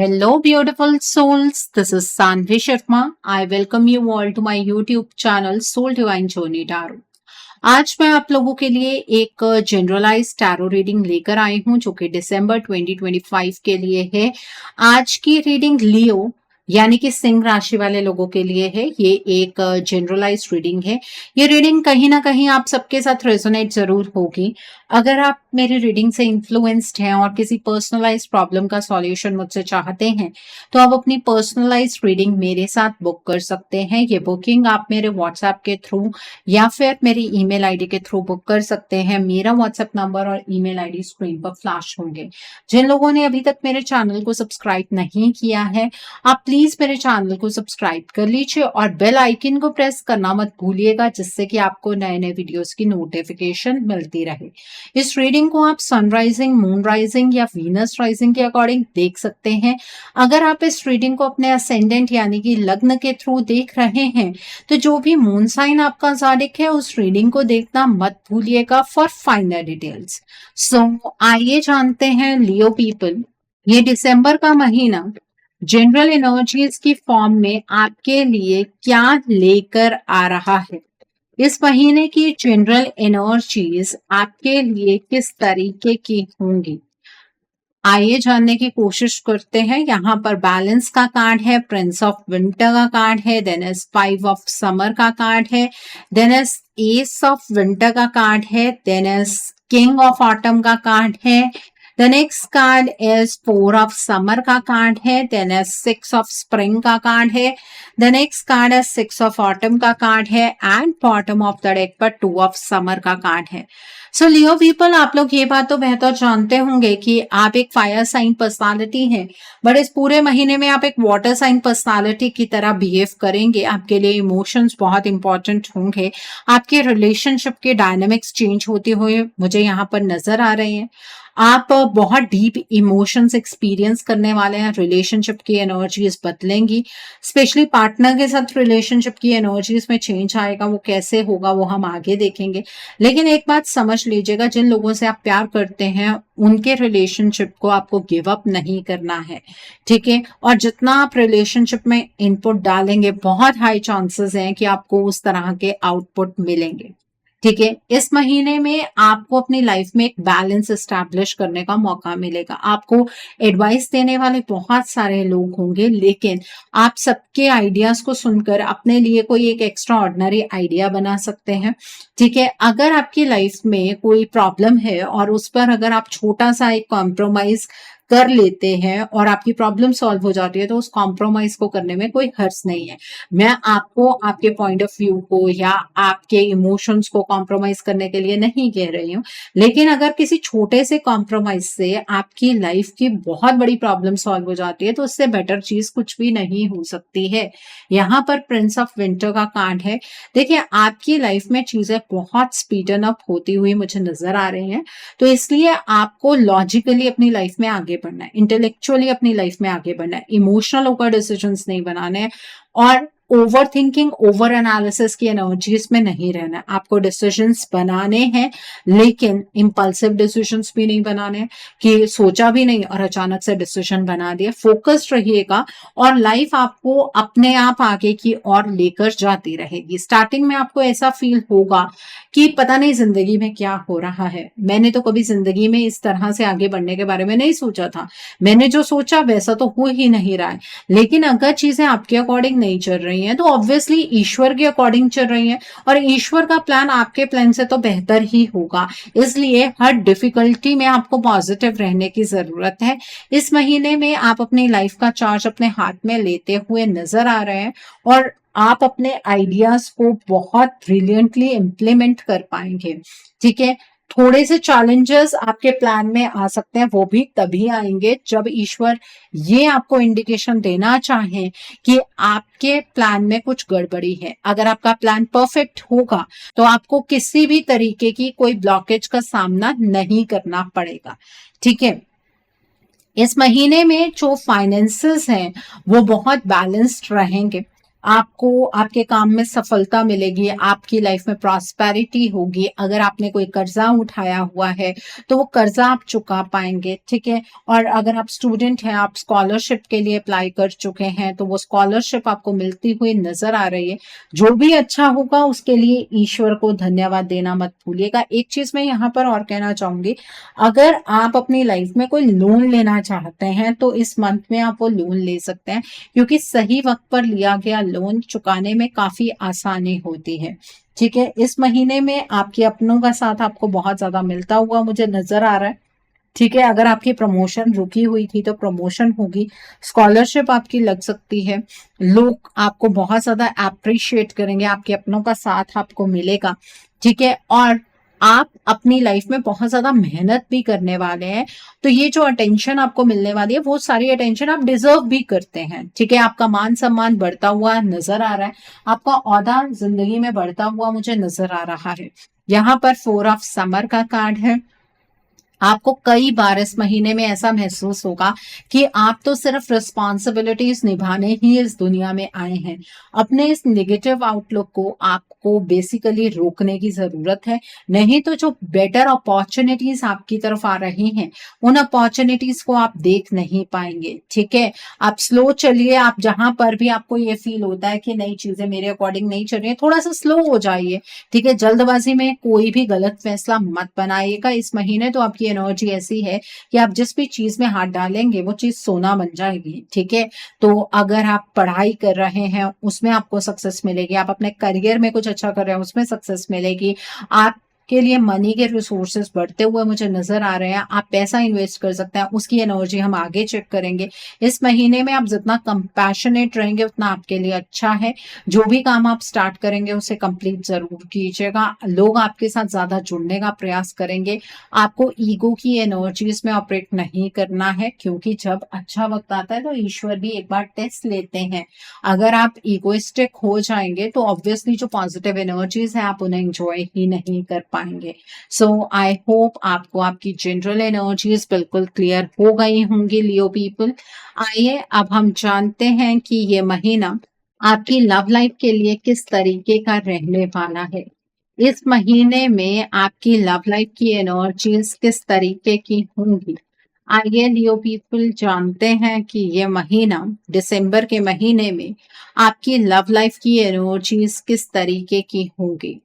Hello, beautiful souls. This is Sanvi Sharma. I welcome you all to my YouTube channel Soul Divine Journey Tarot. आज मैं आप लोगों के लिए एक जनरलाइज टैरो रीडिंग लेकर आई हूं जो कि दिसंबर 2025 के लिए है। आज की रीडिंग लियो यानी कि सिंह राशि वाले लोगों के लिए है। ये एक जनरलाइज रीडिंग है। ये रीडिंग कहीं ना कहीं आप सबके साथ रेजोनेट जरूर होगी। अगर आप मेरी रीडिंग से इन्फ्लुएंस्ड हैं और किसी पर्सनलाइज प्रॉब्लम का सॉल्यूशन मुझसे चाहते हैं तो आप अपनी पर्सनलाइज रीडिंग मेरे साथ बुक कर सकते हैं। ये बुकिंग आप मेरे व्हाट्सएप के थ्रू या फिर मेरी ईमेल आईडी के थ्रू बुक कर सकते हैं। मेरा व्हाट्सएप नंबर और ईमेल आईडी स्क्रीन पर फ्लैश होंगे। जिन लोगों ने अभी तक मेरे चैनल को सब्सक्राइब नहीं किया है, आप प्लीज मेरे चैनल को सब्सक्राइब कर लीजिए और बेल आइकन को प्रेस करना मत भूलिएगा, जिससे कि आपको नए नए वीडियोस की नोटिफिकेशन मिलती रहे। इस रीडिंग को आप सनराइजिंग, मून राइजिंग या वीनस राइजिंग के अकॉर्डिंग देख सकते हैं। अगर आप इस रीडिंग को अपने असेंडेंट यानी कि लग्न के थ्रू देख रहे हैं तो जो भी मून साइन आपका ज़ाडिक है उस रीडिंग को देखना मत भूलिएगा फॉर फाइनल डिटेल्स। सो आइए जानते हैं लियो पीपल, ये दिसंबर का महीना जनरल एनर्जीज की फॉर्म में आपके लिए क्या लेकर आ रहा है। इस महीने की जनरल एनर्जीज आपके लिए किस तरीके की होंगी, आइए जानने की कोशिश करते हैं। यहाँ पर बैलेंस का कार्ड है, प्रिंस ऑफ विंटर का कार्ड है, देन इज 5 ऑफ समर का कार्ड है, then is ace of winter का कार्ड है, then is king of autumn का कार्ड है, the next card is 4 of summer का कार्ड है, देन इज 6 ऑफ स्प्रिंग का कार्ड है, the next card is 6 of autumn का कार्ड है and bottom of the deck पर 2 ऑफ समर का कार्ड है। सो लियो पीपल, आप लोग ये बात तो बेहतर जानते होंगे कि आप एक फायर साइन पर्सनालिटी हैं, बट इस पूरे महीने में आप एक वाटर साइन पर्सनालिटी की तरह बिहेव करेंगे। आपके लिए इमोशंस बहुत इंपॉर्टेंट होंगे। आपके रिलेशनशिप के डायनामिक्स चेंज होते हुए मुझे यहाँ पर नजर आ रहे हैं। आप बहुत डीप इमोशंस एक्सपीरियंस करने वाले हैं। रिलेशनशिप की एनर्जीज बदलेंगी, स्पेशली पार्टनर के साथ रिलेशनशिप की एनर्जीज में चेंज आएगा। वो कैसे होगा वो हम आगे देखेंगे, लेकिन एक बात समझ लीजिएगा, जिन लोगों से आप प्यार करते हैं उनके रिलेशनशिप को आपको गिव अप नहीं करना है, ठीक है। और जितना आप रिलेशनशिप में इनपुट डालेंगे बहुत हाई चांसेस हैं कि आपको उस तरह के आउटपुट मिलेंगे, ठीक है। इस महीने में आपको अपनी लाइफ में एक बैलेंस एस्टैब्लिश करने का मौका मिलेगा। आपको एडवाइस देने वाले बहुत सारे लोग होंगे, लेकिन आप सबके आइडियाज को सुनकर अपने लिए कोई एक एक्स्ट्रा ऑर्डिनरी आइडिया बना सकते हैं, ठीक है। अगर आपकी लाइफ में कोई प्रॉब्लम है और उस पर अगर आप छोटा सा एक कॉम्प्रोमाइज कर लेते हैं और आपकी प्रॉब्लम सॉल्व हो जाती है तो उस कॉम्प्रोमाइज को करने में कोई हर्ज नहीं है। मैं आपको आपके पॉइंट ऑफ व्यू को या आपके इमोशंस को कॉम्प्रोमाइज करने के लिए नहीं कह रही हूँ, लेकिन अगर किसी छोटे से कॉम्प्रोमाइज से आपकी लाइफ की बहुत बड़ी प्रॉब्लम सॉल्व हो जाती है तो उससे बेटर चीज कुछ भी नहीं हो सकती है। यहाँ पर प्रिंस ऑफ विंटर का कार्ड है। देखिए, आपकी लाइफ में चीजें बहुत स्पीडन अप होती हुई मुझे नजर आ रही हैं, तो इसलिए आपको लॉजिकली अपनी लाइफ में आगे बढ़ना है, इंटेलेक्चुअली अपनी लाइफ में आगे बढ़ना है, इमोशनल होकर डिसीजंस नहीं बनाने हैं और ओवर थिंकिंग, ओवर एनालिसिस की एनर्जीज में नहीं रहना है। आपको डिसीजंस बनाने हैं, लेकिन इंपल्सिव डिसीजंस भी नहीं बनाने हैं कि सोचा भी नहीं और अचानक से डिसीजन बना दिया। फोकस्ड रहिएगा और लाइफ आपको अपने आप आगे की ओर लेकर जाती रहेगी। स्टार्टिंग में आपको ऐसा फील होगा कि पता नहीं जिंदगी में क्या हो रहा है, मैंने तो कभी जिंदगी में इस तरह से आगे बढ़ने के बारे में नहीं सोचा था, मैंने जो सोचा वैसा तो हो ही नहीं रहा है। लेकिन अगर चीजें आपके अकॉर्डिंग नहीं चल रही हैं तो ऑब्वियसली ईश्वर के अकॉर्डिंग चल रही हैं और ईश्वर का प्लान आपके प्लान से तो बेहतर ही होगा। इसलिए हर डिफिकल्टी में आपको पॉजिटिव रहने की जरूरत है। इस महीने में आप अपनी लाइफ का चार्ज अपने हाथ में लेते हुए नजर आ रहे हैं और आप अपने आइडियाज को बहुत ब्रिलियंटली इम्प्लीमेंट कर पाएंगे, ठीक है। थोड़े से चैलेंजेस आपके प्लान में आ सकते हैं, वो भी तभी आएंगे जब ईश्वर ये आपको इंडिकेशन देना चाहे कि आपके प्लान में कुछ गड़बड़ी है। अगर आपका प्लान परफेक्ट होगा तो आपको किसी भी तरीके की कोई ब्लॉकेज का सामना नहीं करना पड़ेगा, ठीक है। इस महीने में जो फाइनेंसेस हैं वो बहुत बैलेंस्ड रहेंगे। आपको आपके काम में सफलता मिलेगी, आपकी लाइफ में प्रॉस्पेरिटी होगी। अगर आपने कोई कर्जा उठाया हुआ है तो वो कर्जा आप चुका पाएंगे, ठीक है। और अगर आप स्टूडेंट हैं, आप स्कॉलरशिप के लिए अप्लाई कर चुके हैं तो वो स्कॉलरशिप आपको मिलती हुई नजर आ रही है। जो भी अच्छा होगा उसके लिए ईश्वर को धन्यवाद देना मत भूलिएगा। एक चीज मैं यहाँ पर और कहना चाहूंगी, अगर आप अपनी लाइफ में कोई लोन लेना चाहते हैं तो इस मंथ में आप वो लोन ले सकते हैं, क्योंकि सही वक्त पर लिया गया लोन चुकाने में काफी आसानी होती है, ठीक है। इस महीने में आपके अपनों का साथ आपको बहुत ज्यादा मिलता हुआ मुझे नजर आ रहा है, ठीक है। अगर आपकी प्रमोशन रुकी हुई थी तो प्रमोशन होगी, स्कॉलरशिप आपकी लग सकती है, लोग आपको बहुत ज्यादा अप्रिशिएट करेंगे, आपके अपनों का साथ आपको मिलेगा, ठीक है। और आप अपनी लाइफ में बहुत ज्यादा मेहनत भी करने वाले हैं, तो ये जो अटेंशन आपको मिलने वाली है वो सारी अटेंशन आप डिजर्व भी करते हैं, ठीक है। आपका मान सम्मान बढ़ता हुआ नजर आ रहा है, आपका ओहदा जिंदगी में बढ़ता हुआ मुझे नजर आ रहा है। यहाँ पर 4 ऑफ समर का कार्ड है। आपको कई बार इस महीने में ऐसा महसूस होगा कि आप तो सिर्फ रिस्पॉन्सिबिलिटीज निभाने ही इस दुनिया में आए हैं। अपने इस नेगेटिव आउटलुक को आपको बेसिकली रोकने की जरूरत है, नहीं तो जो बेटर अपॉर्चुनिटीज आपकी तरफ आ रही हैं उन अपॉर्चुनिटीज को आप देख नहीं पाएंगे, ठीक है। आप स्लो चलिए, आप जहां पर भी आपको ये फील होता है कि नई चीजें मेरे अकॉर्डिंग नहीं चल रही है, थोड़ा सा स्लो हो जाइए, ठीक है। जल्दबाजी में कोई भी गलत फैसला मत बनाइएगा। इस महीने तो आपकी एनर्जी ऐसी है कि आप जिस भी चीज में हाथ डालेंगे वो चीज सोना बन जाएगी, ठीक है। तो अगर आप पढ़ाई कर रहे हैं उसमें आपको सक्सेस मिलेगी, आप अपने करियर में कुछ अच्छा कर रहे हैं उसमें सक्सेस मिलेगी, आप के लिए मनी के रिसोर्सेज बढ़ते हुए मुझे नजर आ रहे हैं, आप पैसा इन्वेस्ट कर सकते हैं, उसकी एनर्जी हम आगे चेक करेंगे। इस महीने में आप जितना कंपैशनेट रहेंगे उतना आपके लिए अच्छा है। जो भी काम आप स्टार्ट करेंगे उसे कंप्लीट जरूर कीजिएगा। लोग आपके साथ ज्यादा जुड़ने का प्रयास करेंगे। आपको ईगो की एनर्जीज में ऑपरेट नहीं करना है, क्योंकि जब अच्छा वक्त आता है तो ईश्वर भी एक बार टेस्ट लेते हैं। अगर आप ईगोइस्टिक हो जाएंगे तो ऑब्वियसली जो पॉजिटिव एनर्जीज है आप उन्हें एंजॉय ही नहीं कर पाएंगे। सो आई होप आपको आपकी जनरल एनर्जीज बिल्कुल क्लियर हो गई होंगी लियो पीपल। आइए अब हम जानते हैं कि ये महीना आपकी लव लाइफ के लिए किस तरीके का रहने वाला है। इस महीने में आपकी लव लाइफ की एनर्जीज किस तरीके की होंगी। आइए लियो पीपल जानते हैं कि ये महीना दिसंबर के महीने में आपकी लव लाइफ की एनर्जीज किस तरीके की होंगी।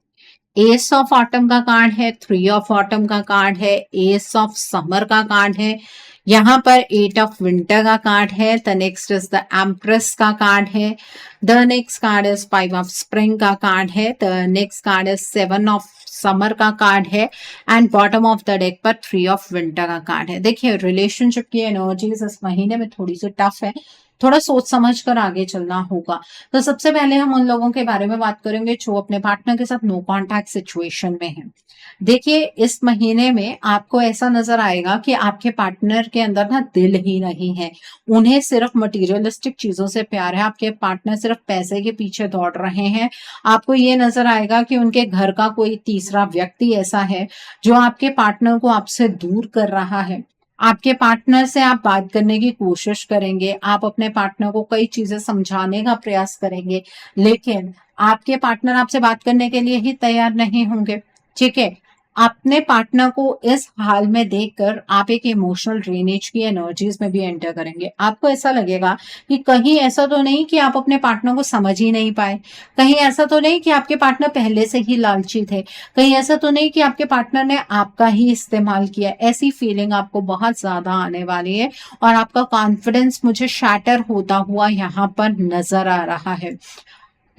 एस ऑफ ऑटम का कार्ड है, 3 ऑफ ऑटम का कार्ड है, एस ऑफ समर का कार्ड है, यहाँ पर 8 ऑफ विंटर का कार्ड है, the next is the empress का कार्ड है, the next card is 5 of spring का कार्ड है, the next card is 7 of summer का कार्ड है, and bottom of the deck पर 3 ऑफ विंटर का कार्ड है। देखिए रिलेशनशिप की एनर्जीज इस महीने में थोड़ी सी टफ है, थोड़ा सोच समझ कर आगे चलना होगा। तो सबसे पहले हम उन लोगों के बारे में बात करेंगे जो अपने पार्टनर के साथ नो कॉन्टैक्ट सिचुएशन में हैं। देखिए इस महीने में आपको ऐसा नजर आएगा कि आपके पार्टनर के अंदर ना दिल ही नहीं है, उन्हें सिर्फ मटेरियलिस्टिक चीजों से प्यार है, आपके पार्टनर सिर्फ पैसे के पीछे दौड़ रहे हैं। आपको ये नजर आएगा कि उनके घर का कोई तीसरा व्यक्ति ऐसा है जो आपके पार्टनर को आपसे दूर कर रहा है। आपके पार्टनर से आप बात करने की कोशिश करेंगे, आप अपने पार्टनर को कई चीजें समझाने का प्रयास करेंगे, लेकिन आपके पार्टनर आपसे बात करने के लिए ही तैयार नहीं होंगे, ठीक है। अपने पार्टनर को इस हाल में देखकर आप एक इमोशनल ड्रेनेज की एनर्जीज में भी एंटर करेंगे। आपको ऐसा लगेगा कि कहीं ऐसा तो नहीं कि आप अपने पार्टनर को समझ ही नहीं पाए, कहीं ऐसा तो नहीं कि आपके पार्टनर पहले से ही लालची थे, कहीं ऐसा तो नहीं कि आपके पार्टनर ने आपका ही इस्तेमाल किया। ऐसी फीलिंग आपको बहुत ज्यादा आने वाली है और आपका कॉन्फिडेंस मुझे शैटर होता हुआ यहाँ पर नजर आ रहा है।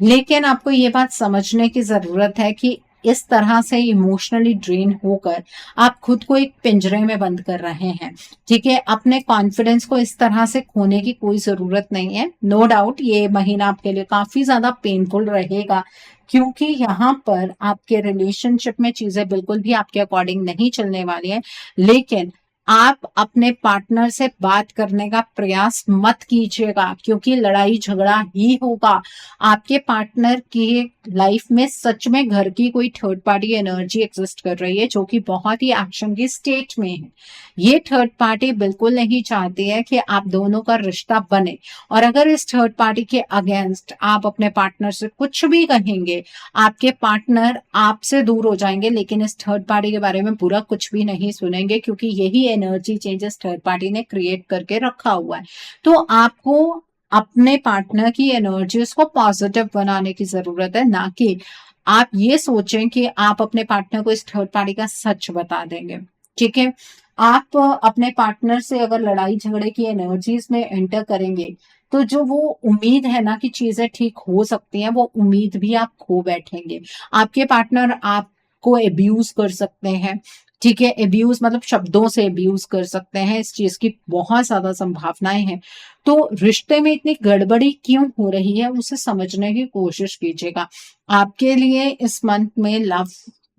लेकिन आपको ये बात समझने की जरूरत है कि इस तरह से इमोशनली ड्रेन होकर आप खुद को एक पिंजरे में बंद कर रहे हैं, ठीक है। अपने कॉन्फिडेंस को इस तरह से खोने की कोई जरूरत नहीं है। नो डाउट ये महीना आपके लिए काफी ज्यादा पेनफुल रहेगा, क्योंकि यहाँ पर आपके रिलेशनशिप में चीजें बिल्कुल भी आपके अकॉर्डिंग नहीं चलने वाली है, लेकिन आप अपने पार्टनर से बात करने का प्रयास मत कीजिएगा, क्योंकि लड़ाई झगड़ा ही होगा। आपके पार्टनर की लाइफ में सच में घर की कोई थर्ड पार्टी एनर्जी एग्जिस्ट कर रही है, जो कि बहुत ही एक्शन की स्टेट में है। ये थर्ड पार्टी बिल्कुल नहीं चाहती है कि आप दोनों का रिश्ता बने, और अगर इस थर्ड पार्टी के अगेंस्ट आप अपने पार्टनर से कुछ भी कहेंगे, आपके पार्टनर आपसे दूर हो जाएंगे, लेकिन इस थर्ड पार्टी के बारे में बुरा कुछ भी नहीं सुनेंगे, क्योंकि यही एनर्जी चेंजेस थर्ड पार्टी ने क्रिएट करके रखा हुआ है। तो आपको अपने पार्टनर की एनर्जीज को पॉजिटिव बनाने की जरूरत है, ना कि आप ये सोचें कि आप अपने पार्टनर को इस थर्ड पार्टी का सच बता देंगे। ठीक है, आप अपने पार्टनर से अगर लड़ाई झगड़े की एनर्जीज में एंटर करेंगे, तो जो वो उम्मीद है ना कि चीजें ठीक हो सकती हैं, वो उम्मीद भी आप खो बैठेंगे। आपके पार्टनर आपको एब्यूज कर सकते हैं। ठीक है, एब्यूज मतलब शब्दों से एब्यूज कर सकते हैं, इस चीज की बहुत ज्यादा संभावनाएं हैं। तो रिश्ते में इतनी गड़बड़ी क्यों हो रही है, उसे समझने की कोशिश कीजिएगा। आपके लिए इस मंथ में लव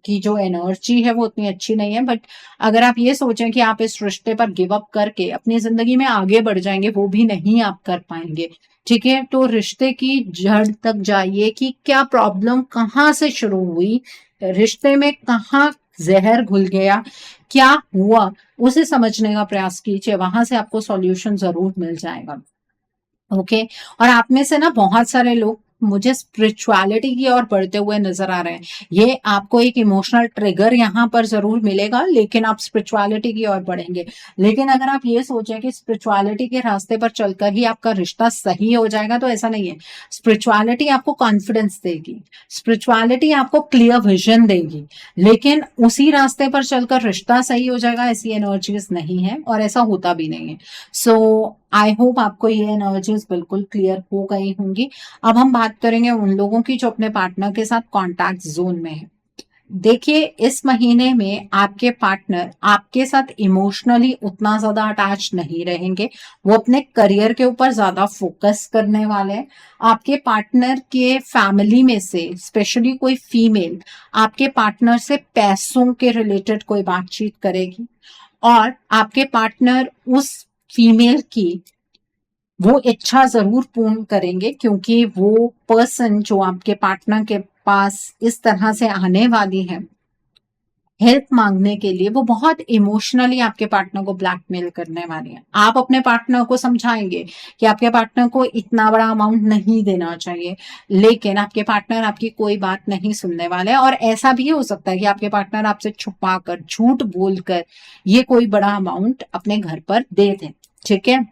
की जो एनर्जी है वो उतनी अच्छी नहीं है, बट अगर आप ये सोचें कि आप इस रिश्ते पर गिव अप करके अपनी जिंदगी में आगे बढ़ जाएंगे, वो भी नहीं आप कर पाएंगे। ठीक है, तो रिश्ते की जड़ तक जाइए कि क्या प्रॉब्लम कहाँ से शुरू हुई, रिश्ते में कहाँ जहर घुल गया, क्या हुआ, उसे समझने का प्रयास कीजिए। वहां से आपको सॉल्यूशन जरूर मिल जाएगा। ओके, और आप में से ना बहुत सारे लोग मुझे स्पिरिचुअलिटी की ओर बढ़ते हुए नजर आ रहे हैं। ये आपको एक इमोशनल ट्रिगर यहाँ पर जरूर मिलेगा, लेकिन आप स्पिरिचुअलिटी की ओर बढ़ेंगे। लेकिन अगर आप ये सोचें कि स्पिरिचुअलिटी के रास्ते पर चलकर ही आपका रिश्ता सही हो जाएगा, तो ऐसा नहीं है। स्पिरिचुअलिटी आपको कॉन्फिडेंस देगी, स्पिरिचुअलिटी आपको क्लियर विजन देगी, लेकिन उसी रास्ते पर चलकर रिश्ता सही हो जाएगा, ऐसी एनर्जीज नहीं है और ऐसा होता भी नहीं है। सो आई होप आपको ये एनर्जीज बिल्कुल क्लियर हो गई होंगी। अब हम बात करेंगे उन लोगों की जो अपने पार्टनर के साथ कॉन्टैक्ट जोन में है। देखिए, इस महीने में आपके पार्टनर आपके साथ इमोशनली उतना ज्यादा अटैच नहीं रहेंगे, वो अपने करियर के ऊपर ज्यादा फोकस करने वाले हैं। आपके पार्टनर के फैमिली में से स्पेशली कोई फीमेल आपके पार्टनर से पैसों के रिलेटेड कोई बातचीत करेगी, और आपके पार्टनर उस फीमेल की वो इच्छा जरूर पूर्ण करेंगे, क्योंकि वो पर्सन जो आपके पार्टनर के पास इस तरह से आने वाली है हेल्प मांगने के लिए, वो बहुत इमोशनली आपके पार्टनर को ब्लैकमेल करने वाली है। आप अपने पार्टनर को समझाएंगे कि आपके पार्टनर को इतना बड़ा अमाउंट नहीं देना चाहिए, लेकिन आपके पार्टनर आपकी कोई बात नहीं सुनने वाले हैं। और ऐसा भी हो सकता है कि आपके पार्टनर आपसे छुपा कर, झूठ बोलकर ये कोई बड़ा अमाउंट अपने घर पर दे दें। ठीक है,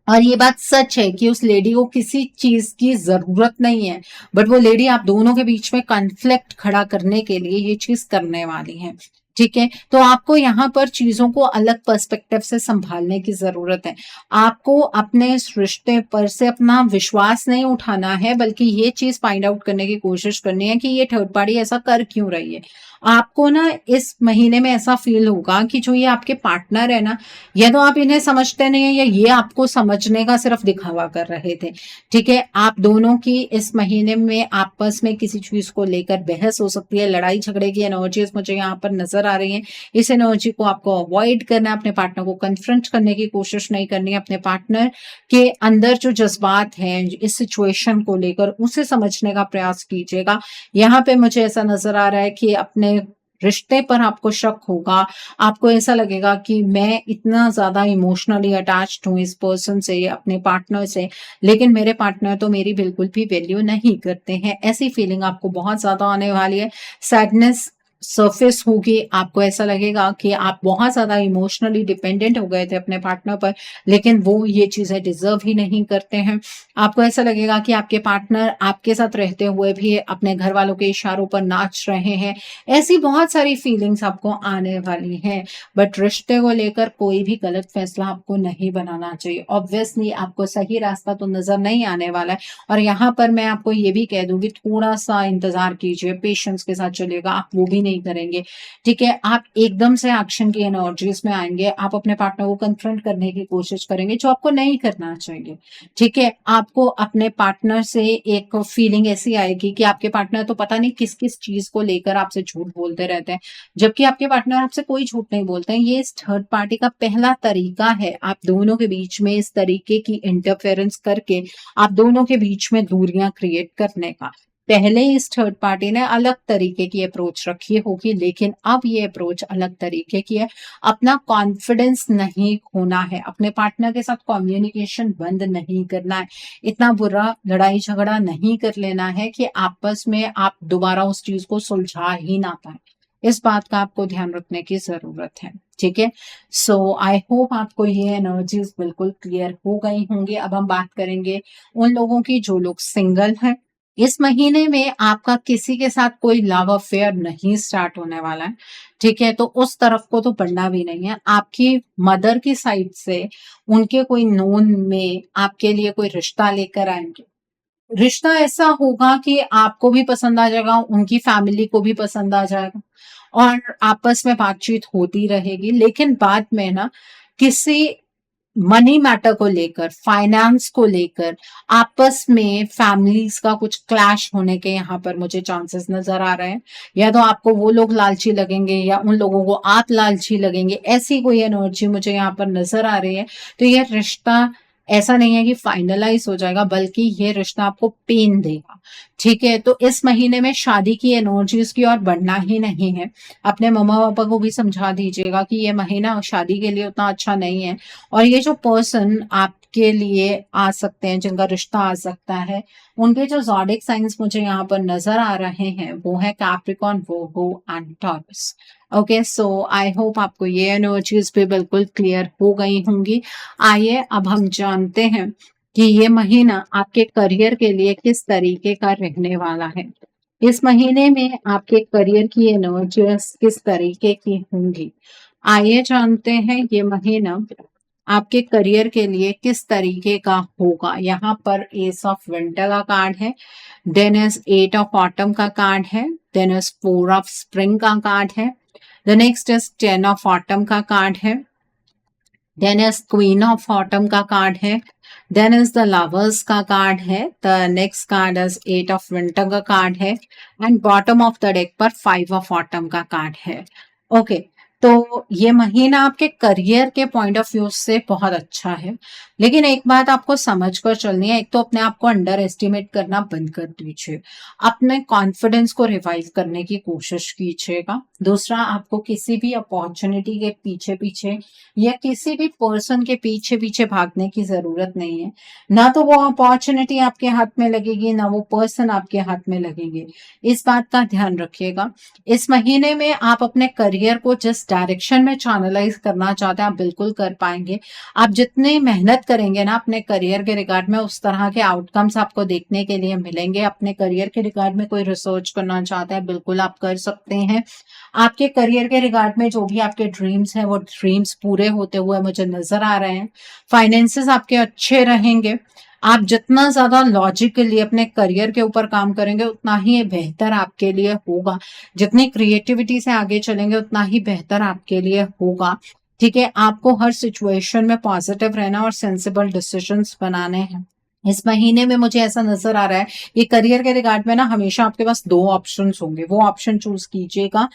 और ये बात सच है कि उस लेडी को किसी चीज की जरूरत नहीं है, बट वो लेडी आप दोनों के बीच में कॉन्फ्लिक्ट खड़ा करने के लिए ये चीज करने वाली है। ठीक है, तो आपको यहाँ पर चीजों को अलग पर्सपेक्टिव से संभालने की जरूरत है। आपको अपने इस रिश्ते पर से अपना विश्वास नहीं उठाना है, बल्कि ये चीज फाइंड आउट करने की कोशिश करनी है कि ये थर्ड पार्टी ऐसा कर क्यों रही है। आपको ना इस महीने में ऐसा फील होगा कि जो ये आपके पार्टनर है ना, या तो आप इन्हें समझते नहीं है, या ये आपको समझने का सिर्फ दिखावा कर रहे थे। ठीक है, आप दोनों की इस महीने में आपस में किसी चीज को लेकर बहस हो सकती है, लड़ाई झगड़े की एनर्जीज मुझे यहाँ पर नजर आ रही है। इस एनर्जी को आपको अवॉइड करना है, अपने पार्टनर को कन्फ्रंट करने की कोशिश नहीं करनी है। अपने पार्टनर के अंदर जो जज्बात हैं इस सिचुएशन को लेकर, उसे समझने का प्रयास कीजिएगा। यहाँ पे मुझे ऐसा नजर आ रहा है कि अपने रिश्ते पर आपको शक होगा, आपको ऐसा लगेगा कि मैं इतना ज्यादा इमोशनली अटैच्ड हूँ इस पर्सन से, अपने पार्टनर से, लेकिन मेरे पार्टनर तो मेरी बिल्कुल भी वैल्यू नहीं करते हैं। ऐसी फीलिंग आपको बहुत ज्यादा आने वाली है। सैडनेस सरफेस होगी, आपको ऐसा लगेगा कि आप बहुत ज्यादा इमोशनली डिपेंडेंट हो गए थे अपने पार्टनर पर, लेकिन वो ये चीजें डिजर्व ही नहीं करते हैं। आपको ऐसा लगेगा कि आपके पार्टनर आपके साथ रहते हुए भी अपने घर वालों के इशारों पर नाच रहे हैं। ऐसी बहुत सारी फीलिंग्स आपको आने वाली हैं, बट रिश्ते को लेकर कोई भी गलत फैसला आपको नहीं बनाना चाहिए। ऑब्वियसली आपको सही रास्ता तो नजर नहीं आने वाला है, और यहाँ पर मैं आपको ये भी कह दूंगी थोड़ा सा इंतजार कीजिए, पेशेंस के साथ चलिएगा। आप वो भी नहीं नहीं करेंगे। ठीक है, आप एकदम से एक्शन की एनर्जीज में आएंगे, आप अपने पार्टनर को कन्फ्रंट करने की कोशिश करेंगे, जो आपको नहीं करना चाहिए। ठीक है, आपको अपने पार्टनर से एक फीलिंग ऐसी आएगी कि आपके पार्टनर तो पता नहीं किस किस चीज को लेकर आपसे झूठ बोलते रहते हैं, जबकि आपके पार्टनर आपसे कोई झूठ नहीं बोलते हैं। ये इस थर्ड पार्टी का पहला तरीका है आप दोनों के बीच में इस तरीके की इंटरफेरेंस करके आप दोनों के बीच में दूरियां क्रिएट करने का। पहले इस थर्ड पार्टी ने अलग तरीके की अप्रोच रखी होगी, लेकिन अब ये अप्रोच अलग तरीके की है। अपना कॉन्फिडेंस नहीं खोना है, अपने पार्टनर के साथ कम्युनिकेशन बंद नहीं करना है, इतना बुरा लड़ाई झगड़ा नहीं कर लेना है कि आपस में आप दोबारा उस चीज को सुलझा ही ना पाए। इस बात का आपको ध्यान रखने की जरूरत है। ठीक है, सो आई होप आपको ये एनर्जीज बिल्कुल क्लियर हो गई होंगी। अब हम बात करेंगे उन लोगों की जो लोग सिंगल हैं। इस महीने में आपका किसी के साथ कोई लव अफेयर नहीं स्टार्ट होने वाला है। ठीक है, तो उस तरफ को तो बढ़ना भी नहीं है। आपकी मदर की साइड से उनके कोई नोन में आपके लिए कोई रिश्ता लेकर आएंगे। रिश्ता ऐसा होगा कि आपको भी पसंद आ जाएगा, उनकी फैमिली को भी पसंद आ जाएगा और आपस में बातचीत होती रहेगी। लेकिन बाद में ना किसी मनी मैटर को लेकर, फाइनेंस को लेकर आपस में फैमिलीज का कुछ क्लैश होने के यहाँ पर मुझे चांसेस नजर आ रहे हैं। या तो आपको वो लोग लालची लगेंगे या उन लोगों को आप लालची लगेंगे, ऐसी कोई एनर्जी मुझे यहाँ पर नजर आ रही है। तो यह रिश्ता ऐसा नहीं है कि फाइनलाइज हो जाएगा, बल्कि ये रिश्ता आपको पेन देगा। ठीक है, तो इस महीने में शादी की एनर्जीज की और बढ़ना ही नहीं है। अपने मम्मा पापा को भी समझा दीजिएगा कि ये महीना शादी के लिए उतना अच्छा नहीं है। और ये जो पर्सन आपके लिए आ सकते हैं, जिनका रिश्ता आ सकता है, उनके जो ज़ोडिक साइंस मुझे यहाँ पर नजर आ रहे हैं वो है Capricorn, Virgo and taurus. Okay, so I hope आपको ये एनर्जीज भी बिल्कुल क्लियर हो गई होंगी। आइए अब हम जानते हैं कि ये महीना आपके करियर के लिए किस तरीके का रहने वाला है। इस महीने में आपके करियर की एनर्जीज किस तरीके की होंगी। आइए जानते हैं ये महीना आपके करियर के लिए किस तरीके का होगा। यहाँ पर एस ऑफ विंटर का कार्ड है, देन इज 8 ऑफ ऑटम का कार्ड है, देन इज 4 ऑफ स्प्रिंग का कार्ड है, the next is 10 of autumn का कार्ड है, then is queen of autumn का कार्ड है, देन इज द लवर्स का कार्ड है, the next card is 8 of winter का कार्ड है and bottom of the deck पर 5 ऑफ ऑटम का कार्ड है। ओके, तो ये महीना आपके करियर के पॉइंट ऑफ व्यू से बहुत अच्छा है। लेकिन एक बात आपको समझ कर चलनी है, एक तो अपने आप को अंडर एस्टिमेट करना बंद कर दीजिए, अपने कॉन्फिडेंस को रिवाइव करने की कोशिश कीजिएगा। दूसरा, आपको किसी भी अपॉर्चुनिटी के पीछे पीछे या किसी भी पर्सन के पीछे पीछे भागने की जरूरत नहीं है। ना तो वो अपॉर्चुनिटी आपके हाथ में लगेगी, ना वो पर्सन आपके हाथ में लगेंगे। इस बात का ध्यान रखिएगा। इस महीने में आप अपने करियर को जिस डायरेक्शन में चैनलाइज करना चाहते हैं आप बिल्कुल कर पाएंगे। आप जितनी मेहनत करेंगे ना अपने करियर के रिगार्ड में, उस तरह के आउटकम्स आपको देखने के लिए मिलेंगे। अपने करियर के रिगार्ड में कोई रिसर्च करना चाहते हैं, बिल्कुल आप कर सकते हैं। आपके करियर के रिगार्ड में जो भी आपके ड्रीम्स हैं वो ड्रीम्स पूरे होते हुए मुझे नजर आ रहे हैं। फाइनेंसेस आपके अच्छे रहेंगे। आप जितना ज्यादा लॉजिकली अपने करियर के ऊपर काम करेंगे उतना ही बेहतर आपके लिए होगा। जितनी क्रिएटिविटी से आगे चलेंगे उतना ही बेहतर आपके लिए होगा। ठीक है, आपको हर सिचुएशन में पॉजिटिव रहना और सेंसिबल डिसीजंस बनाने हैं। इस महीने में मुझे ऐसा नजर आ रहा है ये करियर के रिगार्ड में ना हमेशा आपके पास दो ऑप्शंस होंगे, वो ऑप्शन चूज कीजिएगा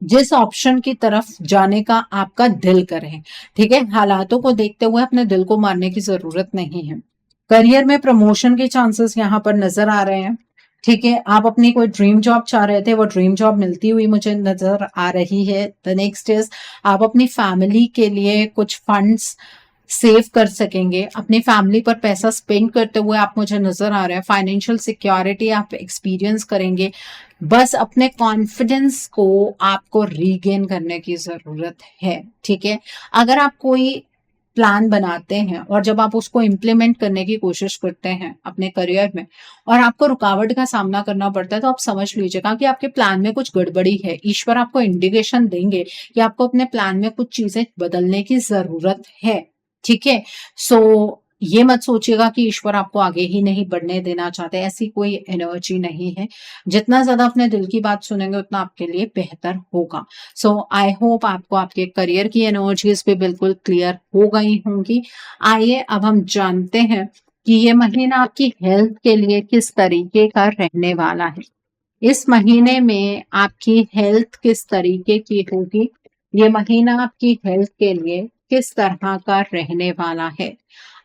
जिस ऑप्शन की तरफ जाने का आपका दिल करे। ठीक है, हालातों को देखते हुए अपने दिल को मारने की जरूरत नहीं है। करियर में प्रमोशन के चांसेस यहाँ पर नजर आ रहे हैं। ठीक है, आप अपनी कोई ड्रीम जॉब चाह रहे थे, वो ड्रीम जॉब मिलती हुई मुझे नजर आ रही है। द नेक्स्ट इज आप अपनी फैमिली के लिए कुछ फंड्स सेव कर सकेंगे। अपनी फैमिली पर पैसा स्पेंड करते हुए आप मुझे नजर आ रहे हैं। फाइनेंशियल सिक्योरिटी आप एक्सपीरियंस करेंगे। बस अपने कॉन्फिडेंस को आपको रीगेन करने की जरूरत है। ठीक है, अगर आप कोई प्लान बनाते हैं और जब आप उसको इम्प्लीमेंट करने की कोशिश करते हैं अपने करियर में और आपको रुकावट का सामना करना पड़ता है, तो आप समझ लीजिएगा कि आपके प्लान में कुछ गड़बड़ी है। ईश्वर आपको इंडिकेशन देंगे कि आपको अपने प्लान में कुछ चीजें बदलने की जरूरत है। ठीक है, सो ये मत सोचिएगा कि ईश्वर आपको आगे ही नहीं बढ़ने देना चाहते, ऐसी कोई एनर्जी नहीं है। जितना ज़्यादा अपने दिल की बात सुनेंगे उतना आपके लिए बेहतर होगा। सो आई होप आपको आपके करियर की एनर्जीज़ भी बिल्कुल क्लियर हो गई होंगी। आइए अब हम जानते हैं कि ये महीना आपकी हेल्थ के लिए किस तरीके का रहने वाला है। इस महीने में आपकी हेल्थ किस तरीके की होगी? ये महीना आपकी हेल्थ के लिए किस तरह का रहने वाला है?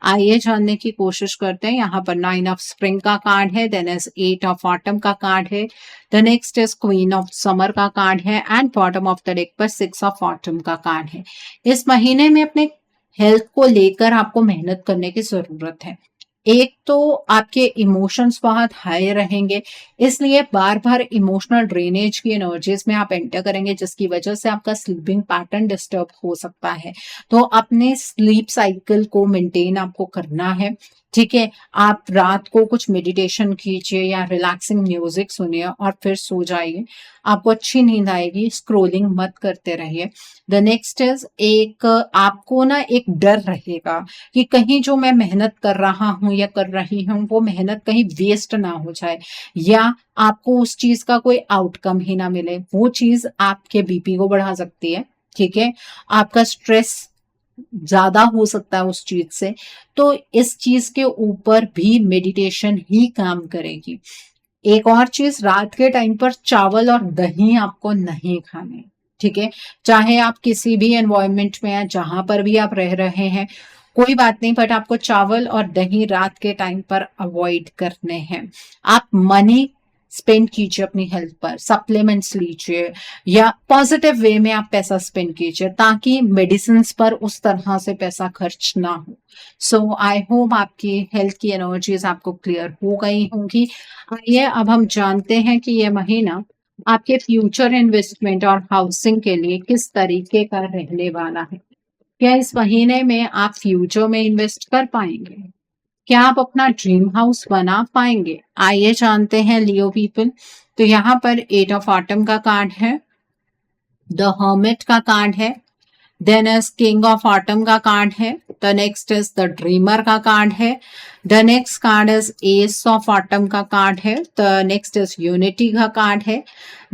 आइए जानने की कोशिश करते हैं। यहाँ पर 9 ऑफ स्प्रिंग का कार्ड है, देन इज 8 ऑफ ऑटम का कार्ड है, the next is queen of summer का कार्ड है and bottom of the deck पर 6 ऑफ ऑटम का कार्ड है। इस महीने में अपने हेल्थ को लेकर आपको मेहनत करने की जरूरत है। एक तो आपके इमोशंस बहुत हाई रहेंगे, इसलिए बार बार इमोशनल ड्रेनेज की एनर्जीज में आप एंटर करेंगे, जिसकी वजह से आपका स्लीपिंग पैटर्न डिस्टर्ब हो सकता है। तो अपने स्लीप साइकिल को मेंटेन आपको करना है। ठीक है, आप रात को कुछ मेडिटेशन कीजिए या रिलैक्सिंग म्यूजिक सुनिए और फिर सो जाइए, आपको अच्छी नींद आएगी। स्क्रोलिंग मत करते रहिए। द नेक्स्ट इज एक आपको ना एक डर रहेगा कि कहीं जो मैं मेहनत कर रहा हूं या कर रही हूं वो मेहनत कहीं वेस्ट ना हो जाए, या आपको उस चीज का कोई आउटकम ही ना मिले। वो चीज आपके बीपी को बढ़ा सकती है। ठीक है, आपका स्ट्रेस ज्यादा हो सकता है उस चीज से। तो इस चीज के ऊपर भी मेडिटेशन ही काम करेगी। एक और चीज, रात के टाइम पर चावल और दही आपको नहीं खाने। ठीक है, चाहे आप किसी भी एनवायरनमेंट में हैं, जहां पर भी आप रह रहे हैं, कोई बात नहीं, बट आपको चावल और दही रात के टाइम पर अवॉइड करने हैं। आप मनी स्पेंड कीजिए अपनी हेल्थ पर, सप्लीमेंट्स लीजिए या पॉजिटिव वे में आप पैसा स्पेंड कीजिए, ताकि मेडिसिन पर उस तरह से पैसा खर्च ना हो। सो आई होप आपकी हेल्थ की एनर्जीज आपको क्लियर हो गई होंगी। आइए अब हम जानते हैं कि ये महीना आपके फ्यूचर इन्वेस्टमेंट और हाउसिंग के लिए किस तरीके का रहने वाला है। क्या इस महीने में आप फ्यूचर में इन्वेस्ट कर पाएंगे? क्या आप अपना ड्रीम हाउस बना पाएंगे? आइए जानते हैं लियो पीपल। तो यहाँ पर 8 ऑफ ऑटम का कार्ड है, द हर्मिट का कार्ड है, then is king of autumn का कार्ड है, the next is the dreamer का कार्ड है, the next card is ace of autumn का कार्ड है, द नेक्स्ट इज यूनिटी का कार्ड है,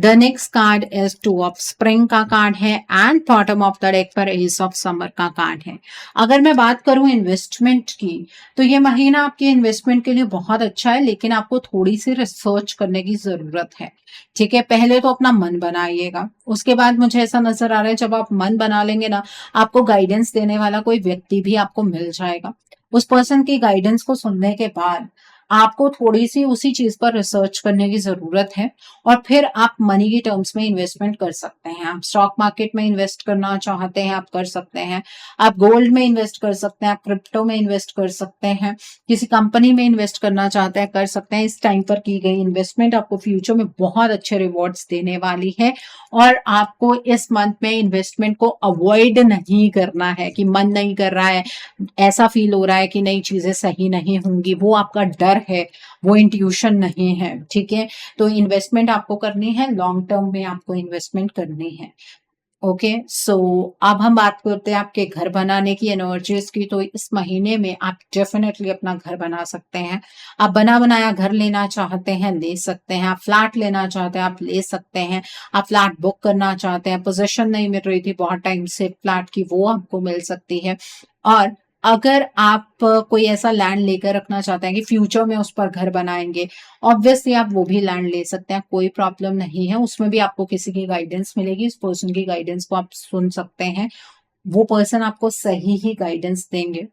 the next card is 2 of spring का card है and bottom of the deck पर ace of summer का कार्ड है। अगर मैं बात करूं इन्वेस्टमेंट की, तो ये महीना आपके इन्वेस्टमेंट के लिए बहुत अच्छा है, लेकिन आपको थोड़ी सी रिसर्च करने की जरूरत है। ठीक है, पहले तो अपना मन बनाइएगा, उसके बाद मुझे ऐसा नजर आ रहा है जब आप मन बना लेंगे ना, आपको गाइडेंस देने वाला कोई व्यक्ति भी आपको मिल जाएगा। उस पर्सन की गाइडेंस को सुनने के बाद आपको थोड़ी सी उसी चीज पर रिसर्च करने की जरूरत है, और फिर आप मनी की टर्म्स में इन्वेस्टमेंट कर सकते हैं। आप स्टॉक मार्केट में इन्वेस्ट करना चाहते हैं, आप कर सकते हैं। आप गोल्ड में इन्वेस्ट कर सकते हैं, आप क्रिप्टो में इन्वेस्ट कर सकते हैं, किसी कंपनी में इन्वेस्ट करना चाहते हैं, कर सकते हैं। इस टाइम पर की गई इन्वेस्टमेंट आपको फ्यूचर में बहुत अच्छे रिवॉर्ड्स देने वाली है, और आपको इस मंथ में इन्वेस्टमेंट को अवॉइड नहीं करना है कि मन नहीं कर रहा है, ऐसा फील हो रहा है कि नई चीजें सही नहीं होंगी। वो आपका डर है, वो इंट्यूशन नहीं है। ठीक है, तो इन्वेस्टमेंट आपको करनी है, लॉन्ग टर्म में आपको इन्वेस्टमेंट करनी है। ओके, सो अब हम बात करते हैं आपके घर बनाने की एनर्जीज की। तो इस महीने में आप डेफिनेटली अपना घर बना सकते हैं। आप बना बनाया घर लेना चाहते हैं, ले सकते हैं। आप फ्लैट लेना चाहते हैं, आप ले सकते हैं। आप फ्लैट बुक करना चाहते हैं, पोजीशन नहीं मिल रही थी बहुत टाइम से फ्लैट की, वो आपको मिल सकती है। और अगर आप कोई ऐसा लैंड लेकर रखना चाहते हैं कि फ्यूचर में उस पर घर बनाएंगे, ऑब्वियसली आप वो भी लैंड ले सकते हैं, कोई प्रॉब्लम नहीं है। उसमें भी आपको किसी की गाइडेंस मिलेगी, उस पर्सन की गाइडेंस को आप सुन सकते हैं, वो पर्सन आपको सही ही गाइडेंस देंगे।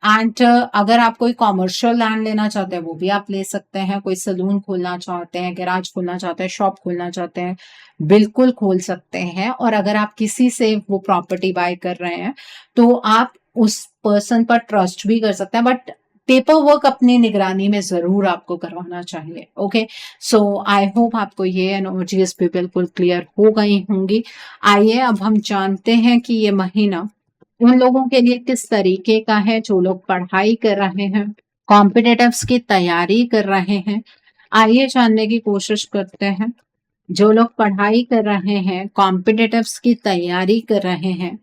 एंड अगर आप कोई कॉमर्शियल लैंड लेना चाहते हैं, वो भी आप ले सकते हैं। कोई सलून खोलना चाहते हैं, गैराज खोलना चाहते हैं, शॉप खोलना चाहते हैं, बिल्कुल खोल सकते हैं। और अगर आप किसी से वो प्रॉपर्टी बाय कर रहे हैं, तो आप उस पर्सन पर ट्रस्ट भी कर सकते हैं, बट पेपर वर्क अपनी निगरानी में जरूर आपको करवाना चाहिए। ओके, सो आई होप आपको ये एनर्जीज भी बिल्कुल क्लियर हो गई होंगी। आइए अब हम जानते हैं कि ये महीना उन लोगों के लिए किस तरीके का है जो लोग पढ़ाई कर रहे हैं, कॉम्पिटिटिव्स की तैयारी कर रहे हैं। आइए जानने की कोशिश करते हैं। जो लोग पढ़ाई कर रहे हैं, कॉम्पिटिटिव्स की तैयारी कर रहे हैं,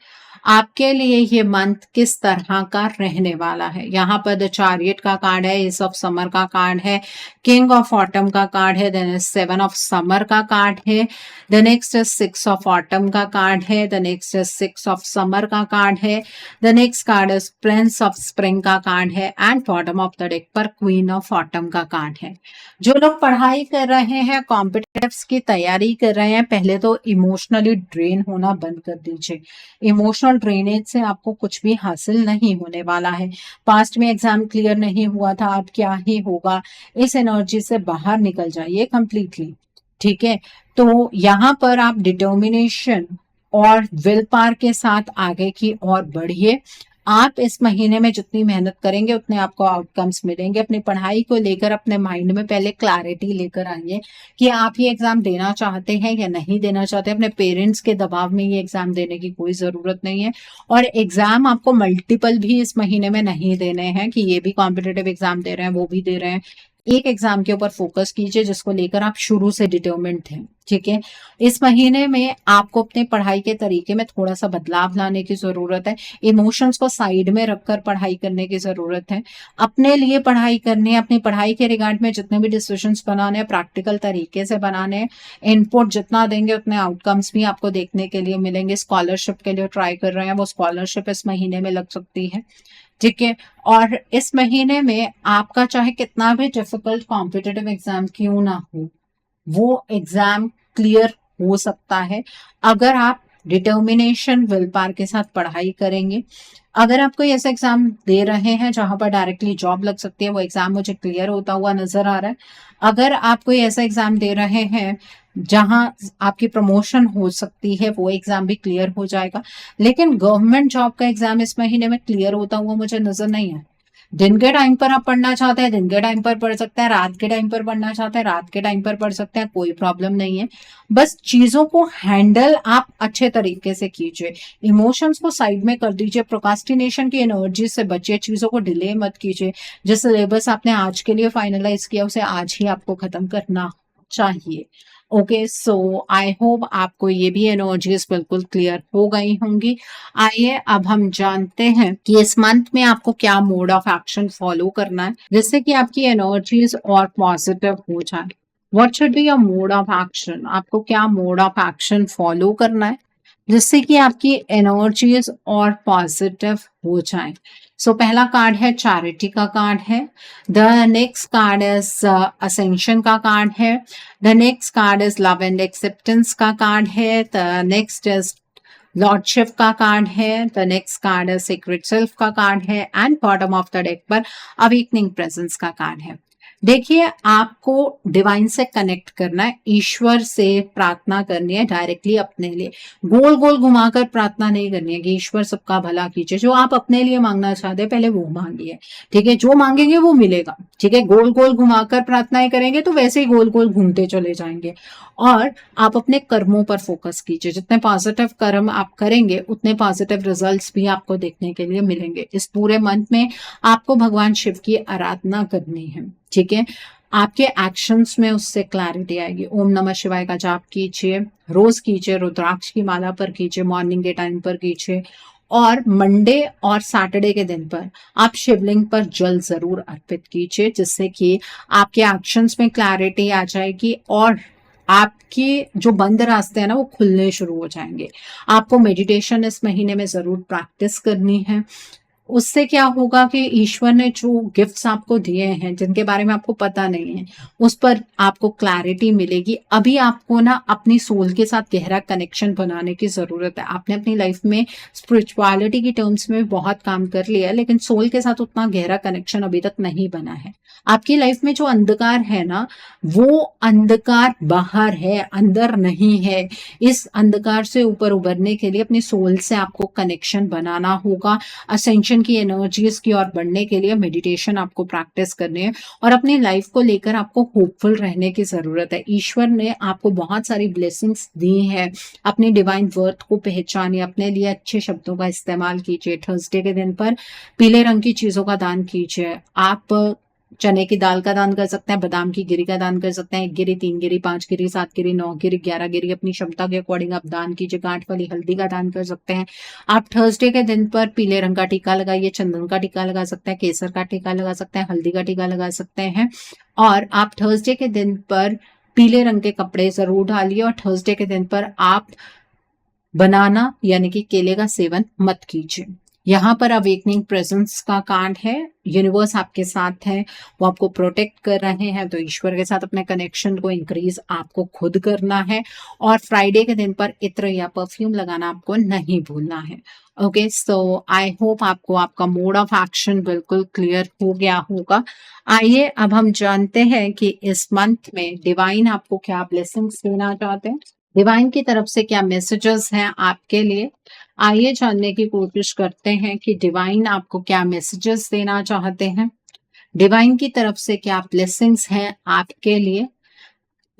आपके लिए ये मंथ किस तरह का रहने वाला है। यहाँ पर द चैरियट का कार्ड है, एस ऑफ समर का कार्ड है, किंग ऑफ ऑटम का कार्ड है, देन सेवन ऑफ समर का कार्ड है, the next is six of autumn का कार्ड है, the next is six of summer का कार्ड है, the next card is Prince of spring का कार्ड है, and bottom of the deck पर queen of autumn का card है। जो लोग पढ़ाई कर रहे हैं, कॉम्पिटिटिव्स की तैयारी कर रहे हैं, पहले तो इमोशनली ड्रेन होना बंद कर दीजिए। इमोशनल ड्रेनेज से आपको कुछ भी हासिल नहीं होने वाला है। पास्ट में एग्जाम क्लियर नहीं हुआ था, अब क्या ही होगा, इस एनर्जी से बाहर निकल जाइए कंप्लीटली। ठीक है, तो यहाँ पर आप डिटर्मिनेशन और विल पावर के साथ आगे की ओर बढ़िए। आप इस महीने में जितनी मेहनत करेंगे उतने आपको आउटकम्स मिलेंगे। अपनी पढ़ाई को लेकर अपने माइंड में पहले क्लैरिटी लेकर आइए कि आप ये एग्जाम देना चाहते हैं या नहीं देना चाहते। अपने पेरेंट्स के दबाव में ये एग्जाम देने की कोई जरूरत नहीं है, और एग्जाम आपको मल्टीपल भी इस महीने में नहीं देने हैं कि ये भी कॉम्पिटेटिव एग्जाम दे रहे हैं वो भी दे रहे हैं। एक एग्जाम के ऊपर फोकस कीजिए जिसको लेकर आप शुरू से डिटर्मिन्ड थे। ठीक है, इस महीने में आपको अपने पढ़ाई के तरीके में थोड़ा सा बदलाव लाने की जरूरत है। इमोशंस को साइड में रखकर पढ़ाई करने की जरूरत है। अपने लिए पढ़ाई करनी है, अपनी पढ़ाई के रिगार्ड में जितने भी डिसीजंस बनाने हैं प्रैक्टिकल तरीके से बनाने हैं। इनपुट जितना देंगे उतने आउटकम्स भी आपको देखने के लिए मिलेंगे। स्कॉलरशिप के लिए ट्राई कर रहे हैं, वो स्कॉलरशिप इस महीने में लग सकती है। ठीक है, और इस महीने में आपका चाहे कितना भी डिफिकल्ट कॉम्पिटिटिव एग्जाम क्यों ना हो, वो एग्जाम क्लियर हो सकता है अगर आप डिटर्मिनेशन विल पावर के साथ पढ़ाई करेंगे। अगर आप कोई ऐसा एग्जाम दे रहे हैं जहां पर डायरेक्टली जॉब लग सकती है, वो एग्जाम मुझे क्लियर होता हुआ नजर आ रहा है। अगर आप कोई ऐसा एग्जाम दे रहे हैं जहां आपकी प्रमोशन हो सकती है, वो एग्जाम भी क्लियर हो जाएगा। लेकिन गवर्नमेंट जॉब का एग्जाम इस महीने में क्लियर होता हुआ मुझे नजर नहीं है। दिन के टाइम पर आप पढ़ना चाहते हैं दिन के टाइम पर पढ़ सकते हैं, रात के टाइम पर पढ़ना चाहते हैं रात के टाइम पर पढ़ सकते हैं, कोई प्रॉब्लम नहीं है। बस चीजों को हैंडल आप अच्छे तरीके से कीजिए। इमोशंस को साइड में कर दीजिए, प्रोकास्टिनेशन की एनर्जी से बचिए, चीजों को डिले मत कीजिए। जिस सिलेबस आपने आज के लिए फाइनलाइज किया उसे आज ही आपको खत्म करना चाहिए। ओके, सो आई होप आपको ये भी एनर्जीज बिल्कुल क्लियर हो गई होंगी। आइए अब हम जानते हैं कि इस मंथ में आपको क्या मोड ऑफ एक्शन फॉलो करना है जिससे कि आपकी एनर्जीज और पॉजिटिव हो जाए। What should be your mode of action, आपको क्या मोड ऑफ एक्शन फॉलो करना है जिससे कि आपकी एनर्जीज और पॉजिटिव हो जाए। सो पहला कार्ड है चैरिटी का कार्ड है, the next card is ascension का कार्ड है, the next card is love and acceptance का कार्ड है, द नेक्स्ट इज लॉर्डशिप का कार्ड है, the next card is secret self का कार्ड है, and bottom of the deck पर awakening presence का कार्ड है। देखिए, आपको डिवाइन से कनेक्ट करना है, ईश्वर से प्रार्थना करनी है डायरेक्टली अपने लिए। गोल गोल घुमाकर प्रार्थना नहीं करनी है कि ईश्वर सबका भला कीजिए। जो आप अपने लिए मांगना चाहते हैं पहले वो मांगिए। ठीक है, जो मांगेंगे वो मिलेगा। ठीक है, गोल गोल घुमाकर प्रार्थनाएं करेंगे तो वैसे ही गोल गोल घूमते चले जाएंगे। और आप अपने कर्मों पर फोकस कीजिए। जितने पॉजिटिव कर्म आप करेंगे उतने पॉजिटिव रिजल्ट्स भी आपको देखने के लिए मिलेंगे। इस पूरे मंथ में आपको भगवान शिव की आराधना करनी है। ठीक है, आपके एक्शंस में उससे क्लैरिटी आएगी। ओम नमः शिवाय का जाप कीजिए, रोज कीजिए, रुद्राक्ष की माला पर कीजिए, मॉर्निंग के टाइम पर कीजिए, और मंडे और सैटरडे के दिन पर आप शिवलिंग पर जल जरूर अर्पित कीजिए जिससे कि आपके एक्शंस में क्लैरिटी आ जाएगी और आपके जो बंद रास्ते हैं ना वो खुलने शुरू हो जाएंगे। आपको मेडिटेशन इस महीने में जरूर प्रैक्टिस करनी है। उससे क्या होगा कि ईश्वर ने जो गिफ्ट्स आपको दिए हैं जिनके बारे में आपको पता नहीं है उस पर आपको क्लैरिटी मिलेगी। अभी आपको ना अपनी सोल के साथ गहरा कनेक्शन बनाने की जरूरत है। आपने अपनी लाइफ में स्पिरिचुअलिटी की टर्म्स में बहुत काम कर लिया लेकिन सोल के साथ उतना गहरा कनेक्शन अभी तक नहीं बना है। आपकी लाइफ में जो अंधकार है ना वो अंधकार बाहर है, अंदर नहीं है। इस अंधकार से ऊपर उभरने के लिए अपनी सोल से आपको कनेक्शन बनाना होगा। असेंशन की एनर्जीज की ओर बढ़ने के लिए मेडिटेशन आपको प्रैक्टिस करनी है और अपनी लाइफ को लेकर आपको होपफुल रहने की जरूरत है। ईश्वर ने आपको बहुत सारी ब्लेसिंग्स दी है। अपनी डिवाइन वर्थ को पहचानिए, अपने लिए अच्छे शब्दों का इस्तेमाल कीजिए। थर्सडे के दिन पर पीले रंग की चीजों का दान कीजिए। आप चने की दाल का दान कर सकते हैं, बादाम की गिरी का दान कर सकते हैं, 1 गिरी, 3 गिरी, 5 गिरी, 7 गिरी, 9 गिरी, 11 गिरी, अपनी क्षमता के अकॉर्डिंग आप दान कीजिए। गांठ वाली हल्दी का दान कर सकते हैं। आप थर्सडे के दिन पर पीले रंग का टीका लगाइए, चंदन का टीका लगा सकते हैं, केसर का टीका लगा सकते हैं, हल्दी का टीका लगा सकते हैं। और आप थर्सडे के दिन पर पीले रंग के कपड़े जरूर डालिए, और थर्सडे के दिन पर आप बनाना यानी कि केले का सेवन मत कीजिए। यहाँ पर अवेकनिंग प्रेजेंस का कार्ड है, यूनिवर्स आपके साथ है, वो आपको प्रोटेक्ट कर रहे हैं। तो ईश्वर के साथ अपने कनेक्शन को इंक्रीज आपको खुद करना है। और फ्राइडे के दिन पर इत्र या परफ्यूम लगाना आपको नहीं भूलना है। ओके, सो आई होप आपको आपका मोड ऑफ एक्शन बिल्कुल क्लियर हो गया होगा। आइए अब हम जानते हैं कि इस मंथ में डिवाइन आपको क्या ब्लेसिंग्स देना चाहते हैं, डिवाइन की तरफ से क्या मैसेजेस हैं आपके लिए। आइए जानने की कोशिश करते हैं कि डिवाइन आपको क्या मैसेजेस देना चाहते हैं, डिवाइन की तरफ से क्या ब्लेसिंग्स हैं आपके लिए।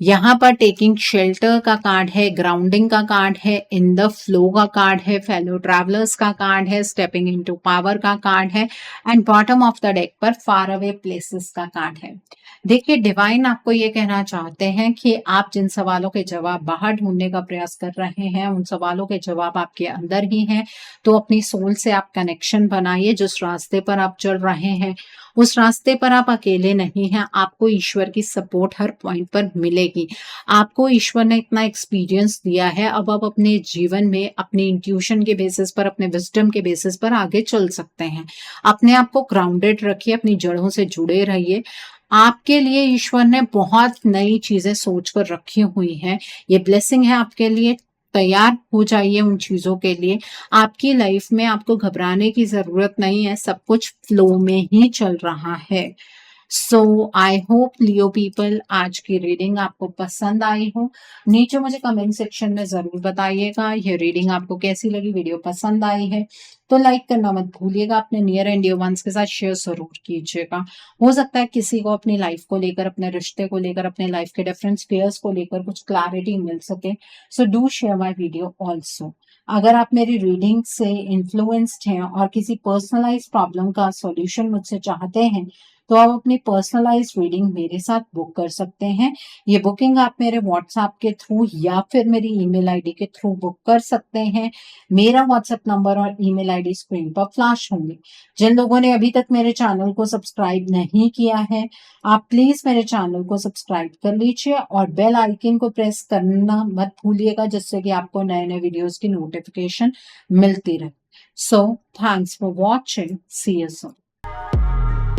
यहाँ पर टेकिंग शेल्टर का कार्ड है, ग्राउंडिंग का कार्ड है, इन द फ्लो का कार्ड है, फेलो ट्रैवलर्स का कार्ड है, स्टेपिंग इनटू पावर का कार्ड है, and bottom of the deck पर फार अवे प्लेसेस का कार्ड है। देखिए, डिवाइन आपको ये कहना चाहते हैं कि आप जिन सवालों के जवाब बाहर ढूंढने का प्रयास कर रहे हैं, उन सवालों के जवाब आपके अंदर ही हैं। तो अपनी सोल से आप कनेक्शन बनाइए। जिस रास्ते पर आप चल रहे हैं उस रास्ते पर आप अकेले नहीं हैं, आपको ईश्वर की सपोर्ट हर पॉइंट पर मिलेगी। आपको ईश्वर ने इतना एक्सपीरियंस दिया है, अब आप अपने जीवन में अपने इंट्यूशन के बेसिस पर, अपने विजडम के बेसिस पर आगे चल सकते हैं। अपने आप को ग्राउंडेड रखिए, अपनी जड़ों से जुड़े रहिए। आपके लिए ईश्वर ने बहुत नई चीजें सोच कर रखी हुई हैं। ये ब्लेसिंग है आपके लिए, तैयार हो जाइए उन चीजों के लिए। आपकी लाइफ में आपको घबराने की जरूरत नहीं है, सब कुछ फ्लो में ही चल रहा है। सो आई होप लियो पीपल आज की रीडिंग आपको पसंद आई हो। नीचे मुझे कमेंट सेक्शन में जरूर बताइएगा ये रीडिंग आपको कैसी लगी, वीडियो पसंद आई है तो लाइक करना मत भूलिएगा, अपने नियर एंड डियर वंस के साथ शेयर जरूर कीजिएगा। हो सकता है किसी को अपनी लाइफ को लेकर, अपने रिश्ते को लेकर, अपने लाइफ के डिफरेंट स्फीयर्स को लेकर कुछ क्लैरिटी मिल सके। So do share my video also. अगर आप मेरी रीडिंग से इन्फ्लुएंस्ड हैं और किसी पर्सनलाइज प्रॉब्लम का सॉल्यूशन मुझसे चाहते हैं तो आप अपनी पर्सनलाइज रीडिंग मेरे साथ बुक कर सकते हैं। ये बुकिंग आप मेरे व्हाट्सएप के थ्रू या फिर मेरी ईमेल आईडी के थ्रू बुक कर सकते हैं। मेरा व्हाट्सएप नंबर और ईमेल आईडी स्क्रीन पर फ्लैश होंगे। जिन लोगों ने अभी तक मेरे चैनल को सब्सक्राइब नहीं किया है, आप प्लीज मेरे चैनल को सब्सक्राइब कर लीजिए और बेल आइकन को प्रेस करना मत भूलिएगा, जिससे कि आपको नए नए वीडियोस की नोटिफिकेशन मिलती रहे। So thanks for watching, see you soon.